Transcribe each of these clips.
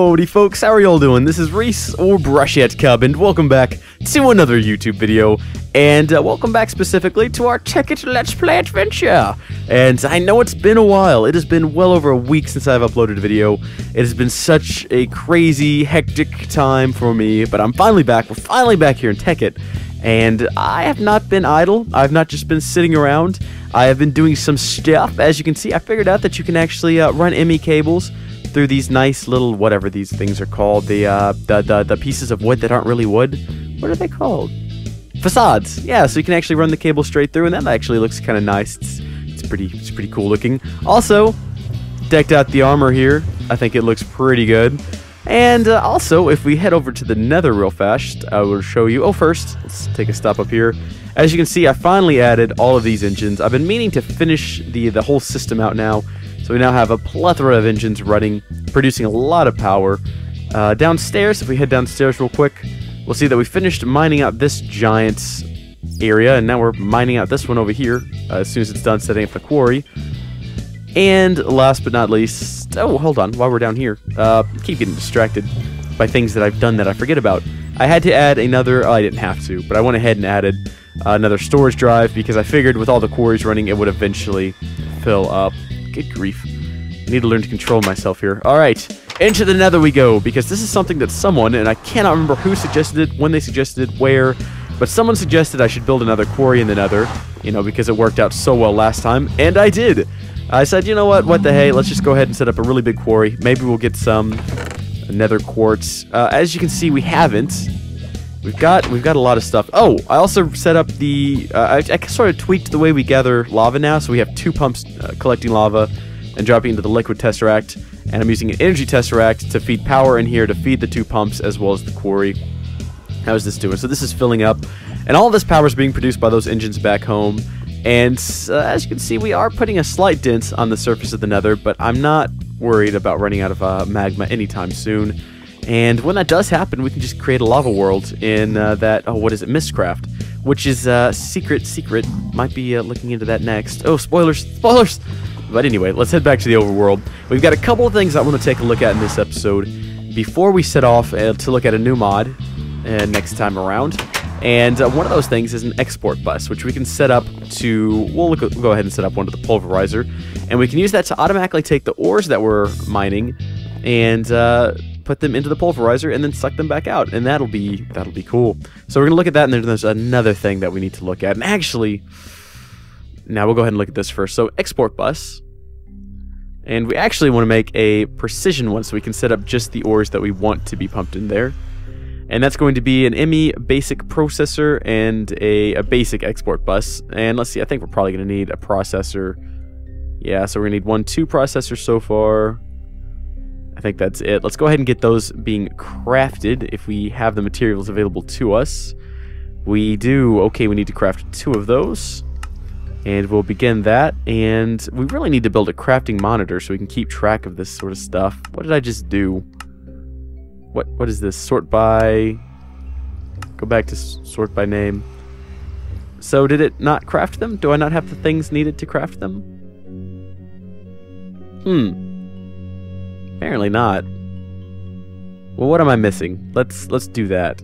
Howdy folks, how are y'all doing? This is Rees, or Brushette Cub, and welcome back to another YouTube video. And welcome back specifically to our Tekkit Let's Play adventure. And I know it's been a while. It has been well over a week since I've uploaded a video. It has been such a crazy, hectic time for me, but I'm finally back. We're finally back here in Tekkit. And I have not been idle. I've not just been sitting around. I have been doing some stuff. As you can see, I figured out that you can actually run ME cables through these nice little, whatever these things are called, the pieces of wood that aren't really wood. What are they called? Facades. Yeah, so you can actually run the cable straight through, and that actually looks kind of nice. It's pretty cool looking. Also, decked out the armor here. I think it looks pretty good. And also, if we head over to the Nether real fast, I will show you. Oh, first, let's take a stop up here. As you can see, I finally added all of these engines. I've been meaning to finish the whole system out now. So we now have a plethora of engines running, producing a lot of power. Downstairs, if we head downstairs real quick, we'll see that we finished mining out this giant area, and now we're mining out this one over here, as soon as it's done setting up the quarry. And last but not least, oh, hold on, while we're down here, keep getting distracted by things that I've done that I forget about. I had to add another, I didn't have to, but I went ahead and added another storage drive, because I figured with all the quarries running, it would eventually fill up. Good grief. I need to learn to control myself here. Alright, into the Nether we go, because this is something that someone, and I cannot remember who suggested it, when they suggested it, where, but someone suggested I should build another quarry in the Nether, you know, because it worked out so well last time, and I did! I said, you know what the hey, let's just go ahead and set up a really big quarry. Maybe we'll get some Nether quartz. As you can see, we haven't. We've got a lot of stuff. Oh, I also set up the... I sort of tweaked the way we gather lava now, so we have two pumps collecting lava and dropping into the liquid tesseract, and I'm using an energy tesseract to feed power in here to feed the two pumps as well as the quarry. How is this doing? So this is filling up, and all of this power is being produced by those engines back home, and as you can see, we are putting a slight dent on the surface of the Nether, but I'm not worried about running out of magma anytime soon. And when that does happen, we can just create a lava world in that, oh, what is it, Mistcraft, which is secret. Might be looking into that next. Oh, spoilers! But anyway, let's head back to the overworld. We've got a couple of things I want to take a look at in this episode before we set off to look at a new mod next time around. And one of those things is an export bus, which we can set up to, we'll go ahead and set up one to the pulverizer, and we can use that to automatically take the ores that we're mining and put them into the pulverizer and then suck them back out, and that'll be cool. So we're gonna look at that, and then there's another thing that we need to look at. And actually, now we'll go ahead and look at this first. So export bus, and we actually want to make a precision one, so we can set up just the ores that we want to be pumped in there. And that's going to be an ME basic processor and a basic export bus. And let's see, I think we're probably going to need a processor. Yeah, so we're going to need 2 processors so far. I think that's it. Let's go ahead and get those being crafted if we have the materials available to us. We do. Okay, we need to craft 2 of those. And we'll begin that. And we really need to build a crafting monitor so we can keep track of this sort of stuff. What did I just do? What is this? Sort by... Go back to sort by name. So did it not craft them? Do I not have the things needed to craft them? Apparently not. Well, what am I missing? Let's do that.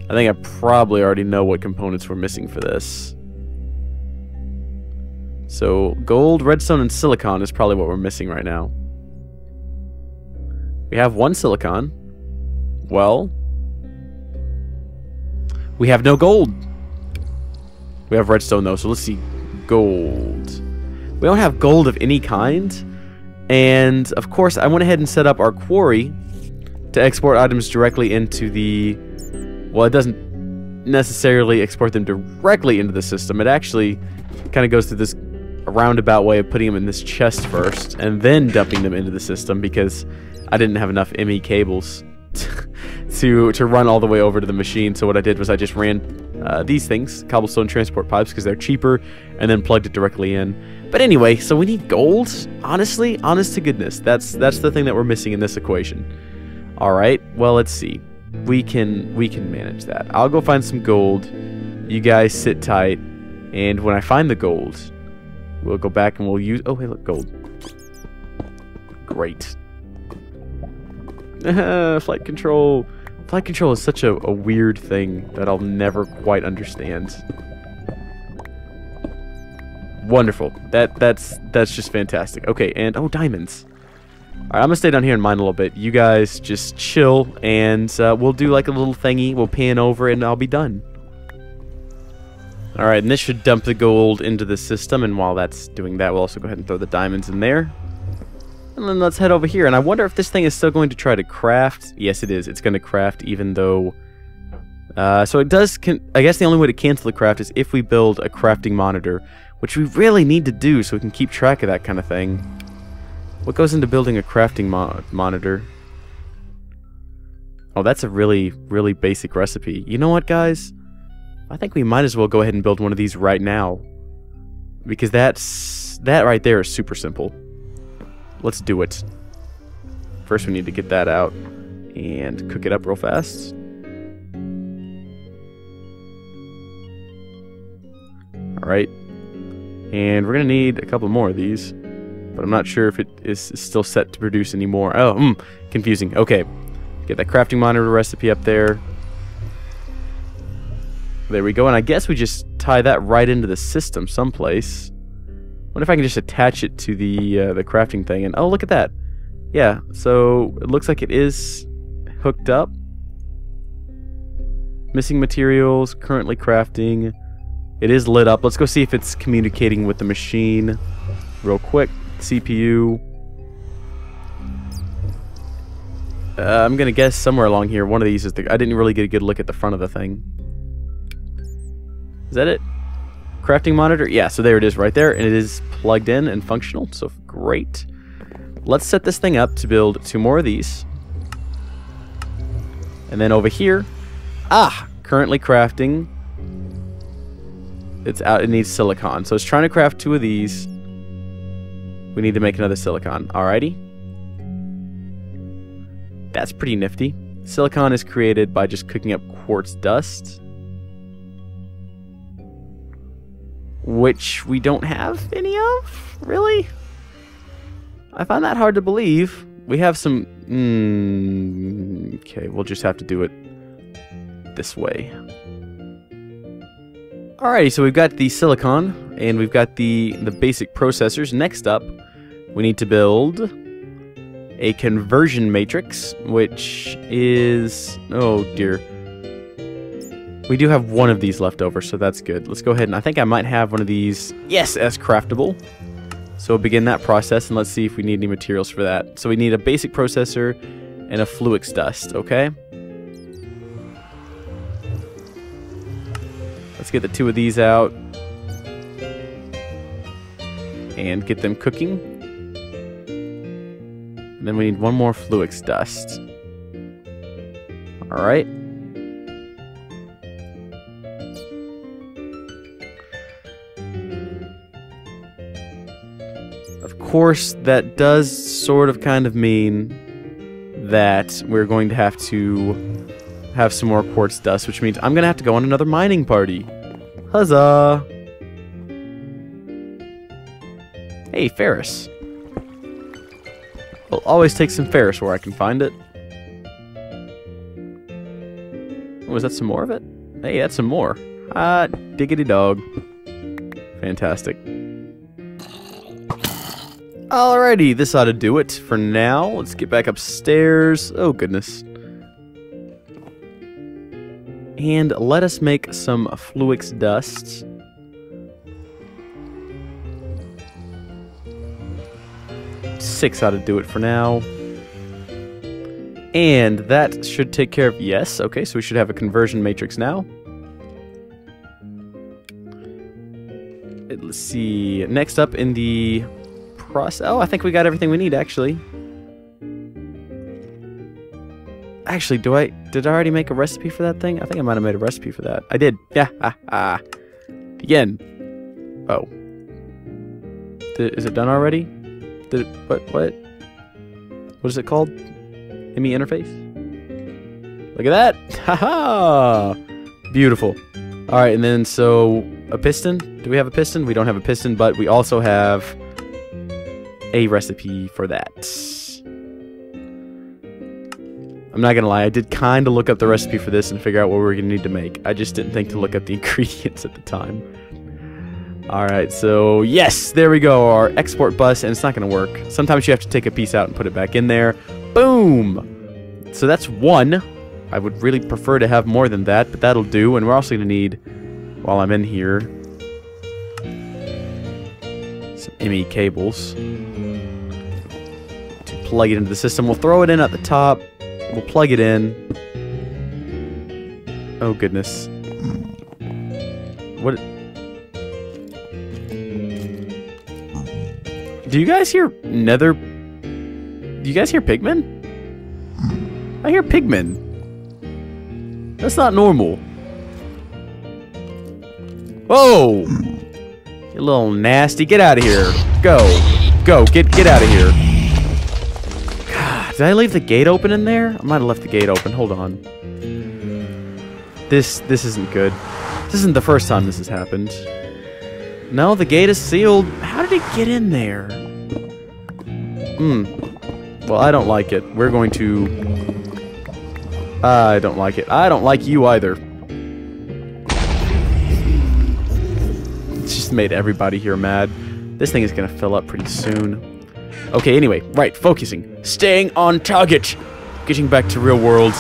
I think I probably already know what components we're missing for this. So gold, redstone, and silicon is probably what we're missing right now. We have 1 silicon. Well, we have no gold. We have redstone though, so let's see. Gold. We don't have gold of any kind. And of course, I went ahead and set up our quarry to export items directly into the... Well, it doesn't necessarily export them directly into the system. It actually kind of goes through this roundabout way of putting them in this chest first and then dumping them into the system, because I didn't have enough ME cables to run all the way over to the machine. So what I did was I just ran these things, cobblestone transport pipes, because they're cheaper, and then plugged it directly in. But anyway, so we need gold. Honestly, honest to goodness, that's the thing that we're missing in this equation. All right, well, let's see. We can manage that. I'll go find some gold. You guys sit tight, and when I find the gold, we'll go back and we'll use... Oh, hey, look, gold. Great. Flight control. Flight control is such a weird thing that I'll never quite understand. Wonderful. That's just fantastic. Okay, and oh, diamonds. Alright, I'm gonna stay down here and mine a little bit. You guys just chill, and we'll do like a little thingy. We'll pan over, and I'll be done. Alright, and this should dump the gold into the system, and while that's doing that, we'll also go ahead and throw the diamonds in there. And then let's head over here, and I wonder if this thing is still going to try to craft. Yes, it is. It's going to craft, even though... so it does... I guess the only way to cancel the craft is if we build a crafting monitor, which we really need to do so we can keep track of that kind of thing. What goes into building a crafting monitor? Oh, that's a really, really basic recipe. You know what, guys? I think we might as well go ahead and build one of these right now. Because that right there is super simple. Let's do it. First we need to get that out and cook it up real fast. Alright. And we're going to need a couple more of these. But I'm not sure if it is still set to produce any more. Oh, confusing. Okay. Get that crafting monitor recipe up there. There we go. And I guess we just tie that right into the system someplace. Wonder if I can just attach it to the crafting thing, and oh, look at that. Yeah, so it looks like it is hooked up. Missing materials, currently crafting. It is lit up. Let's go see if it's communicating with the machine real quick. CPU. I'm gonna guess somewhere along here one of these is I didn't really get a good look at the front of the thing. Is that it? Crafting monitor? Yeah, so there it is right there, and it is plugged in and functional, so great. Let's set this thing up to build 2 more of these. And then over here, currently crafting. It's out, it needs silicon. So it's trying to craft 2 of these. We need to make another silicon. Alrighty. That's pretty nifty. Silicon is created by just cooking up quartz dust, which we don't have any of? Really? I find that hard to believe. We have some... okay, we'll just have to do it this way. Alrighty, so we've got the silicon, and we've got the basic processors. Next up, we need to build a conversion matrix, which is... oh, dear. We do have one of these left over, so that's good. Let's go ahead, and I think I might have one of these, yes, as craftable. So we'll begin that process, and let's see if we need any materials for that. So we need a basic processor and a fluix dust, okay? Let's get the 2 of these out and get them cooking. And then we need 1 more fluix dust. Alright. Of course, that does sort of kind of mean that we're going to have some more quartz dust, which means I'm going to have to go on another mining party. Huzzah! Hey, ferrous. I'll always take some ferrous where I can find it. Was that some more of it? Hey, that's some more. Diggity dog. Fantastic. Alrighty, this ought to do it for now. Let's get back upstairs. Oh, goodness. And let us make some fluix dust. Six ought to do it for now. And that should take care of... yes, okay, so we should have a conversion matrix now. Let's see. Next up in the... oh, I think we got everything we need, actually. Actually, did I already make a recipe for that thing? I think I might have made a recipe for that. I did. Yeah. Begin. Oh. Is it done already? Did it, what? What is it called? ME interface? Look at that. Haha. Beautiful. Alright, and then so a piston. Do we have a piston? We don't have a piston, but we also have a recipe for that. I'm not gonna lie, I did kind of look up the recipe for this and figure out what we were gonna need to make. I just didn't think to look up the ingredients at the time. Alright, so yes, there we go, our export bus, and it's not gonna work. Sometimes you have to take a piece out and put it back in there. Boom! So that's one. I would really prefer to have more than that, but that'll do. And we're also gonna need, while I'm in here, some ME cables to plug it into the system. We'll throw it in at the top. We'll plug it in. Oh goodness. What? Do you guys hear nether? Do you guys hear pigmen? I hear pigmen. That's not normal. Whoa! You little nasty. Get out of here. Go. Go. Get out of here. God, did I leave the gate open in there? I might have left the gate open. Hold on. This isn't good. This isn't the first time this has happened. No, the gate is sealed. How did it get in there? Well, I don't like it. We're going to... I don't like it. I don't like you either. It's just made everybody here mad. This thing is going to fill up pretty soon. Okay, anyway. Right, focusing. Staying on target. Getting back to real world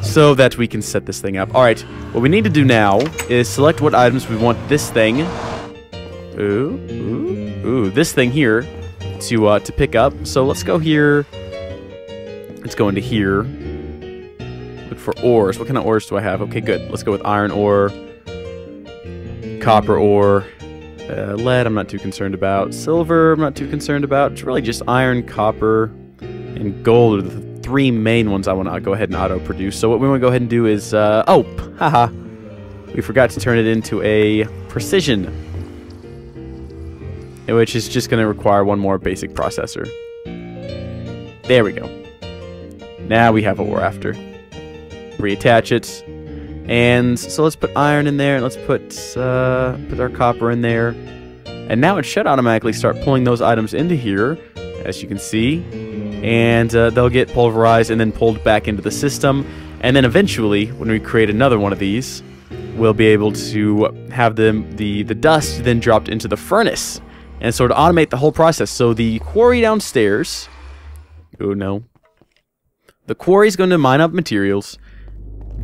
so that we can set this thing up. Alright, what we need to do now is select what items we want this thing... this thing here to pick up. So let's go here. Let's go into here. Look for ores. What kind of ores do I have? Okay, good. Let's go with iron ore, copper ore, lead I'm not too concerned about, silver I'm not too concerned about. It's really just iron, copper, and gold are the three main ones I want to go ahead and auto-produce. So what we want to go ahead and do is, haha, we forgot to turn it into a precision, which is just going to require one more basic processor. There we go. Now we have what we're after. Reattach it. And so let's put iron in there, and let's put our copper in there. And now it should automatically start pulling those items into here, as you can see. And they'll get pulverized and then pulled back into the system. And then eventually, when we create another one of these, we'll be able to have the dust then dropped into the furnace. And so to automate the whole process. So the quarry downstairs... Oh no. The quarry is going to mine up materials.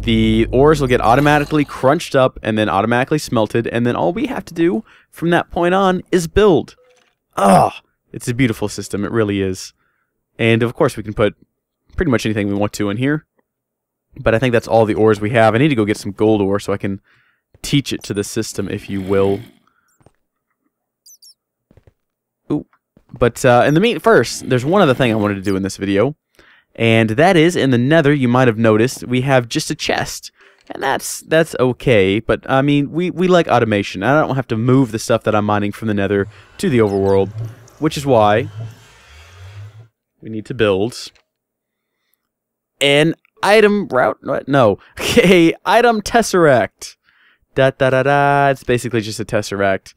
The ores will get automatically crunched up and then automatically smelted, and then all we have to do from that point on is build. Ah, it's a beautiful system, it really is. And of course we can put pretty much anything we want to in here. But I think that's all the ores we have. I need to go get some gold ore so I can teach it to the system, if you will. Ooh. But in the meantime, first, there's one other thing I wanted to do in this video. And that is, in the nether, you might have noticed, we have just a chest. And that's okay, but I mean, we like automation. I don't have to move the stuff that I'm mining from the nether to the overworld, which is why we need to build an item route. What? No, okay, item tesseract. It's basically just a tesseract.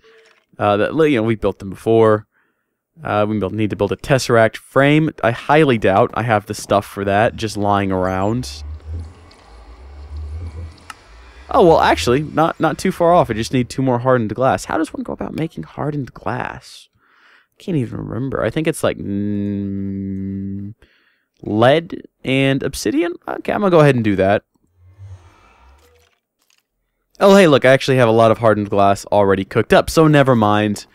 That we built them before. We need to build a tesseract frame. I highly doubt I have the stuff for that just lying around. Oh, well, actually, not too far off. I just need 2 more hardened glass. How does one go about making hardened glass? I can't even remember. I think it's like lead and obsidian. Okay, I'm going to go ahead and do that. Oh, hey, look, I actually have a lot of hardened glass already cooked up, so never mind.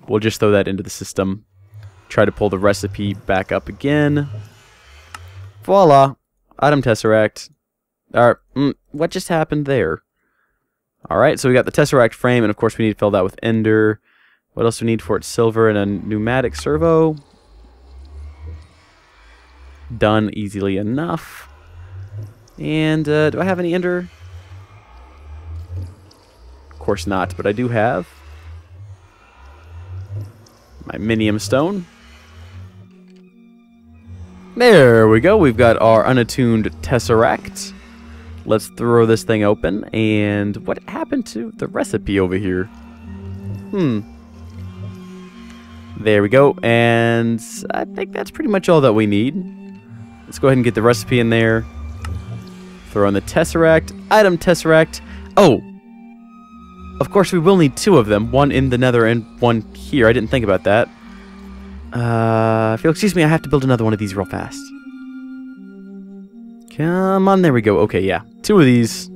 We'll just throw that into the system. Try to pull the recipe back up again. Voila. Item tesseract. What just happened there? Alright, so we got the tesseract frame, and of course we need to fill that with ender. What else do we need for it? Silver and a pneumatic servo. Done easily enough. And do I have any ender? Of course not, but I do have my minium stone. There we go. We've got our unattuned tesseract. Let's throw this thing open. And what happened to the recipe over here? There we go. And I think that's pretty much all that we need. Let's go ahead and get the recipe in there. Throw in the Tesseract. Item Tesseract. Oh! Of course, we will need 2 of them. 1 in the nether and 1 here. I didn't think about that. If you'll excuse me, I have to build another one of these real fast. Come on, there we go. Okay, yeah. 2 of these.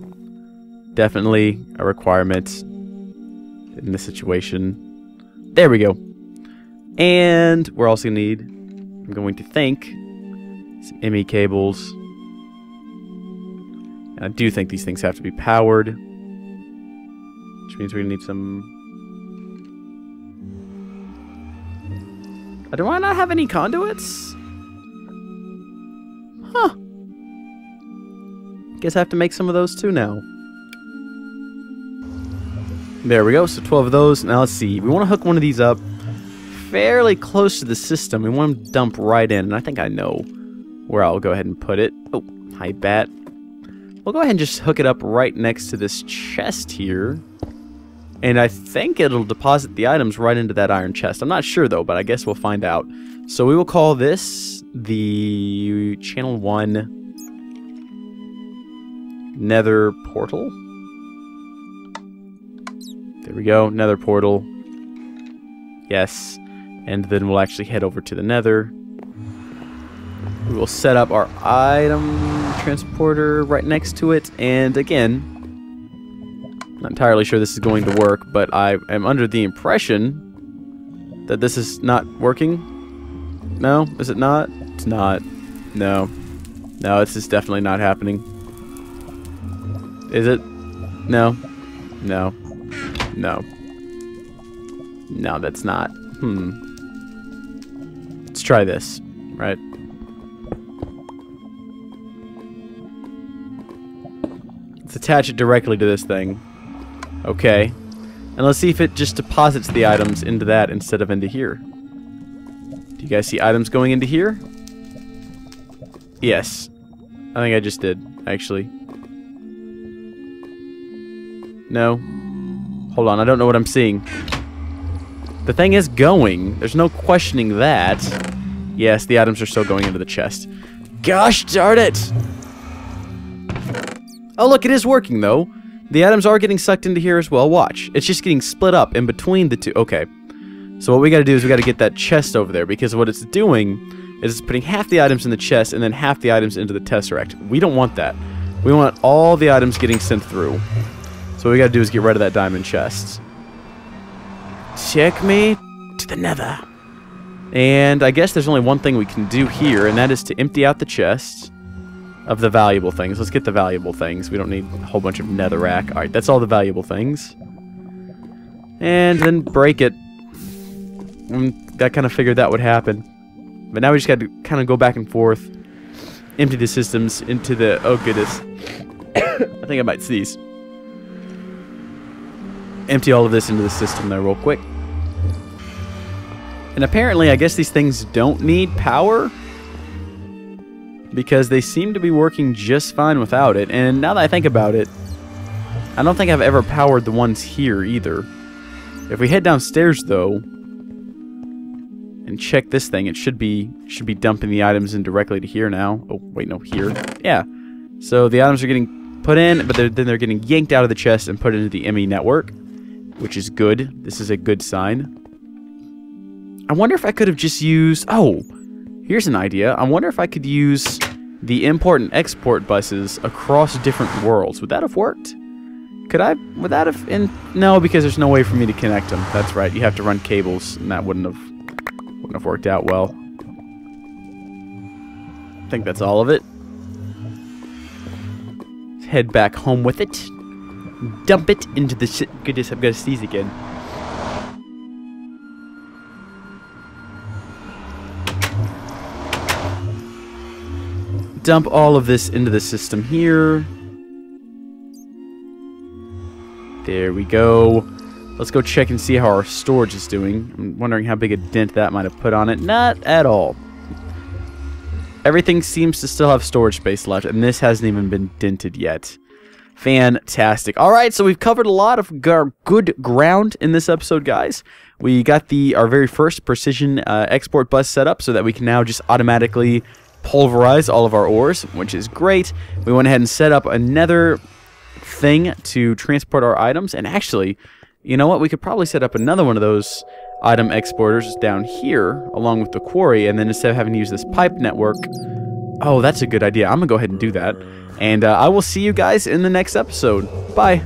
Definitely a requirement in this situation. There we go. And we're also going to need, I'm going to think, some ME cables. And I do think these things have to be powered. Which means we're going to need some... Do I not have any conduits? Huh. Guess I have to make some of those too now. There we go, so 12 of those. Now let's see, we want to hook one of these up fairly close to the system. We want them to dump right in, and I think I know where I'll go ahead and put it. Oh, hi bat. We'll go ahead and just hook it up right next to this chest here. And I think it'll deposit the items right into that iron chest. I'm not sure though, but I guess we'll find out. So we will call this the Channel 1 Nether Portal. There we go, Nether Portal. Yes. And then we'll actually head over to the Nether. We will set up our item transporter right next to it. And again, not entirely sure this is going to work, but I am under the impression that this is not working. No? Is it not? It's not. No. No, this is definitely not happening. Is it? No. No. No. No, that's not. Let's try this, right? Let's attach it directly to this thing. Okay. And let's see if it just deposits the items into that instead of into here. Do you guys see items going into here? Yes. I think I just did, actually. No. Hold on, I don't know what I'm seeing. The thing is going. There's no questioning that. Yes, the items are still going into the chest. Gosh darn it! Oh, look, it is working, though. The items are getting sucked into here as well. Watch. It's just getting split up in between the two. Okay. So what we got to do is we got to get that chest over there, because what it's doing is it's putting half the items in the chest and then half the items into the Tesseract. We don't want that. We want all the items getting sent through. So what we got to do is get rid of that diamond chest. Check me to the nether. And I guess there's only one thing we can do here, and that is to empty out the chest of the valuable things. Let's get the valuable things. We don't need a whole bunch of netherrack. Alright, that's all the valuable things. And then break it. I kind of figured that would happen. But now we just got to kind of go back and forth. Empty the systems into the... Oh, goodness. I think I might sneeze. Empty all of this into the system there real quick. And apparently, I guess these things don't need power, because they seem to be working just fine without it. And now that I think about it, I don't think I've ever powered the ones here either. If we head downstairs though and check this thing, it should be dumping the items in directly to here now. Oh wait, no, here. Yeah. So the items are getting put in, but then they're getting yanked out of the chest and put into the ME network, which is good. This is a good sign. I wonder if I could have just used... Oh, here's an idea. I wonder if I could use the import and export buses across different worlds. Would that have worked? Could I... Would that have... No, because there's no way for me to connect them. That's right. You have to run cables, and that wouldn't have worked out well. I think that's all of it. Let's head back home with it. Dump it into the shit. Goodness, I've got to sneeze again. Dump all of this into the system here. There we go. Let's go check and see how our storage is doing. I'm wondering how big a dent that might have put on it. Not at all. Everything seems to still have storage space left, and this hasn't even been dented yet. Fantastic. Alright, so we've covered a lot of good ground in this episode, guys. We got our very first precision export bus set up so that we can now just automatically pulverize all of our ores, which is great. We went ahead and set up another thing to transport our items, and actually, you know what, we could probably set up another one of those item exporters down here along with the quarry, and then instead of having to use this pipe network, oh, that's a good idea. I'm gonna go ahead and do that, and I will see you guys in the next episode. Bye.